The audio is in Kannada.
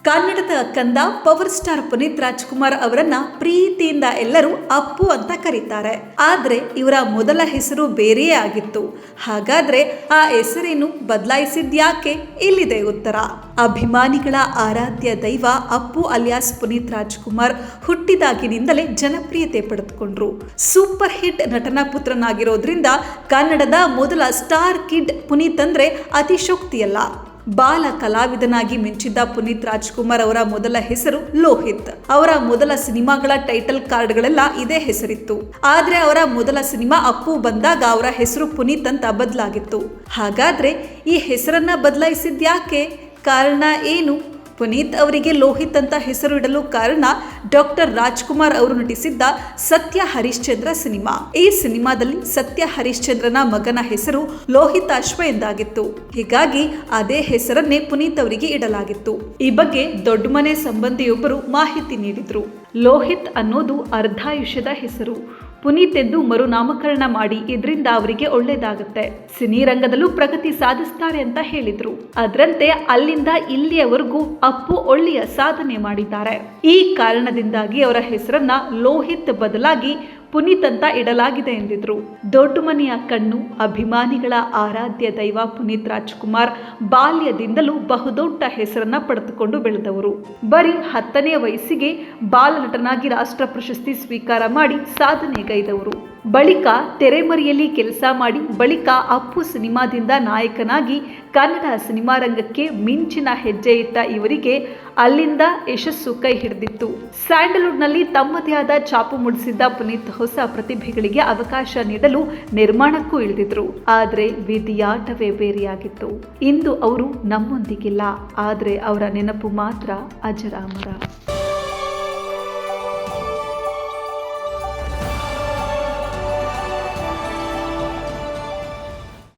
ಕನ್ನಡದ ಕಂದ ಪವರ್ ಸ್ಟಾರ್ ಪುನೀತ್ ರಾಜ್ಕುಮಾರ್ ಅವರನ್ನ ಪ್ರೀತಿಯಿಂದ ಎಲ್ಲರೂ ಅಪ್ಪು ಅಂತ ಕರೀತಾರೆ. ಆದ್ರೆ ಇವರ ಮೊದಲ ಹೆಸರು ಬೇರೆಯೇ ಆಗಿತ್ತು. ಹಾಗಾದ್ರೆ ಆ ಹೆಸರೇನು ಬದಲಾಯಿಸಿದ್ಯಾಕೆ? ಇಲ್ಲಿದೆ ಉತ್ತರ. ಅಭಿಮಾನಿಗಳ ಆರಾಧ್ಯ ದೈವ ಅಪ್ಪು ಅಲಿಯಾಸ್ ಪುನೀತ್ ರಾಜ್ಕುಮಾರ್ ಹುಟ್ಟಿದಾಗಿನಿಂದಲೇ ಜನಪ್ರಿಯತೆ ಪಡೆದುಕೊಂಡ್ರು. ಸೂಪರ್ ಹಿಟ್ ನಟನ ಪುತ್ರನಾಗಿರೋದ್ರಿಂದ ಕನ್ನಡದ ಮೊದಲ ಸ್ಟಾರ್ ಕಿಡ್ ಪುನೀತ್ ಅಂದ್ರೆ ಅತಿಶೋಕ್ತಿಯಲ್ಲ. ಬಾಲ ಕಲಾವಿದನಾಗಿ ಮಿಂಚಿದ್ದ ಪುನೀತ್ ರಾಜ್ಕುಮಾರ್ ಅವರ ಮೊದಲ ಹೆಸರು ಲೋಹಿತ್. ಅವರ ಮೊದಲ ಸಿನಿಮಾಗಳ ಟೈಟಲ್ ಕಾರ್ಡ್ಗಳೆಲ್ಲ ಇದೇ ಹೆಸರಿತ್ತು. ಆದ್ರೆ ಅವರ ಮೊದಲ ಸಿನಿಮಾ ಅಪ್ಪು ಬಂದಾಗ ಅವರ ಹೆಸರು ಪುನೀತ್ ಅಂತ ಬದಲಾಗಿತ್ತು. ಹಾಗಾದ್ರೆ ಈ ಹೆಸರನ್ನ ಬದಲಾಯಿಸಿದ್ಯಾಕೆ? ಕಾರಣ ಏನು? ಪುನೀತ್ ಅವರಿಗೆ ಲೋಹಿತ್ ಅಂತ ಹೆಸರು ಇಡಲು ಕಾರಣ ಡಾಕ್ಟರ್ ರಾಜ್ಕುಮಾರ್ ಅವರು ನಟಿಸಿದ್ದ ಸತ್ಯ ಹರಿಶ್ಚಂದ್ರ ಸಿನಿಮಾ. ಈ ಸಿನಿಮಾದಲ್ಲಿ ಸತ್ಯ ಹರಿಶ್ಚಂದ್ರನ ಮಗನ ಹೆಸರು ಲೋಹಿತಾಶ್ವ ಎಂದಾಗಿತ್ತು. ಹೀಗಾಗಿ ಅದೇ ಹೆಸರನ್ನೇ ಪುನೀತ್ ಅವರಿಗೆ ಇಡಲಾಗಿತ್ತು. ಈ ಬಗ್ಗೆ ದೊಡ್ಡ ಮನೆ ಸಂಬಂಧಿಯೊಬ್ಬರು ಮಾಹಿತಿ ನೀಡಿದ್ರು. ಲೋಹಿತ್ ಅನ್ನೋದು ಅರ್ಧಾಯುಷ್ಯದ ಹೆಸರು. ಪುನೀತ್ ಎಂದು ಮರುನಾಮಕರಣ ಮಾಡಿ ಇದರಿಂದ ಅವರಿಗೆ ಒಳ್ಳೇದಾಗುತ್ತೆ, ಸಿನಿ ರಂಗದಲ್ಲೂ ಪ್ರಗತಿ ಸಾಧಿಸ್ತಾರೆ ಅಂತ ಹೇಳಿದ್ರು. ಅದರಂತೆ ಅಲ್ಲಿಂದ ಇಲ್ಲಿಯವರೆಗೂ ಅಪ್ಪು ಒಳ್ಳೆಯ ಸಾಧನೆ ಮಾಡಿದ್ದಾರೆ. ಈ ಕಾರಣದಿಂದಾಗಿ ಅವರ ಹೆಸರನ್ನ ಲೋಹಿತ್ ಬದಲಾಗಿ ಪುನೀತ್ ಅಂತ ಇಡಲಾಗಿದೆ ಎಂದಿದ್ರು. ದೊಡ್ಡ ಮನೆಯ ಕಣ್ಣು, ಅಭಿಮಾನಿಗಳ ಆರಾಧ್ಯ ದೈವ ಪುನೀತ್ ರಾಜ್ಕುಮಾರ್ ಬಾಲ್ಯದಿಂದಲೂ ಬಹುದೊಡ್ಡ ಹೆಸರನ್ನ ಪಡೆದುಕೊಂಡು ಬೆಳೆದವರು. ಬರೀ 10ನೇ ವಯಸ್ಸಿಗೆ ಬಾಲ ನಟನಾಗಿ ರಾಷ್ಟ್ರ ಪ್ರಶಸ್ತಿ ಸ್ವೀಕಾರ ಮಾಡಿ ಸಾಧನೆಗೈದವರು. ಬಳಿಕ ತೆರೆಮರೆಯಲ್ಲಿ ಕೆಲಸ ಮಾಡಿ ಬಳಿಕ ಅಪ್ಪು ಸಿನಿಮಾದಿಂದ ನಾಯಕನಾಗಿ ಕನ್ನಡ ಸಿನಿಮಾ ರಂಗಕ್ಕೆ ಮಿಂಚಿನ ಹೆಜ್ಜೆ ಇಟ್ಟ ಇವರಿಗೆ ಅಲ್ಲಿಂದ ಯಶಸ್ಸು ಕೈ ಹಿಡಿದಿತ್ತು. ಸ್ಯಾಂಡಲ್ವುಡ್ನಲ್ಲಿ ತಮ್ಮದೇ ಆದ ಛಾಪು ಮೂಡಿಸಿದ್ದ ಪುನೀತ್ ಹೊಸ ಪ್ರತಿಭೆಗಳಿಗೆ ಅವಕಾಶ ನೀಡಲು ನಿರ್ಮಾಣಕ್ಕೂ ಇಳಿದಿದ್ರು. ಆದ್ರೆ ವಿಧಿಯಾಟವೇ ಬೇರೆಯಾಗಿತ್ತು. ಇಂದು ಅವರು ನಮ್ಮೊಂದಿಗಿಲ್ಲ, ಆದ್ರೆ ಅವರ ನೆನಪು ಮಾತ್ರ ಅಜರಾಮರ.